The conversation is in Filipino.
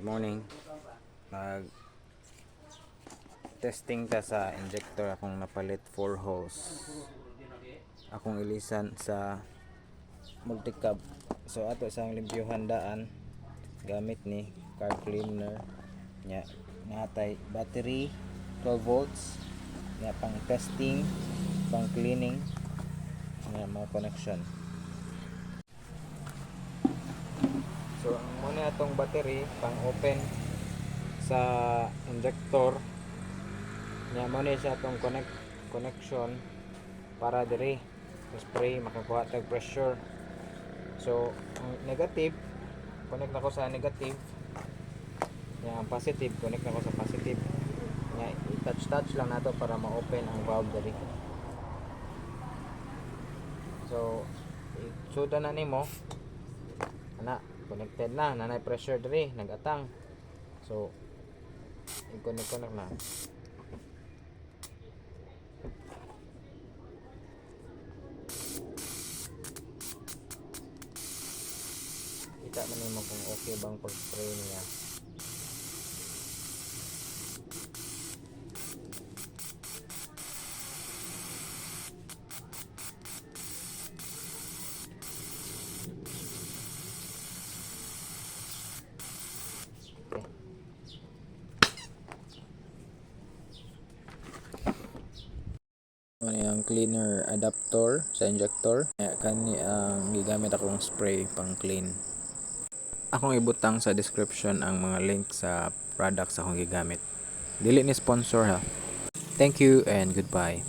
Good morning. Mag testing ta sa injector akong napalit 4 hose. Akong ilisan sa multicab. So ato sang limpyuhan daan gamit ni car cleaner nya natay battery 12 volts nya pang testing, pang cleaning nya mga connection. So ang muna atong battery pang open sa injector nya mo ni siya atong connection para diri spray makakuha tag pressure. So ang negative connect nako sa negative nya ang positive connect nako sa positive nya i-touch lang nato para ma-open ang valve diri. So isuda na nimo ana connected na nanay pressure diri nagatang. So i-connect na kita man nimo kung okay bang pag spray niya. Ano yung cleaner adapter sa injector kani ang gigamit akong spray pang clean. Akong ibutang sa description ang mga link sa products akong gigamit. Dili ni sponsor ha. Thank you and goodbye.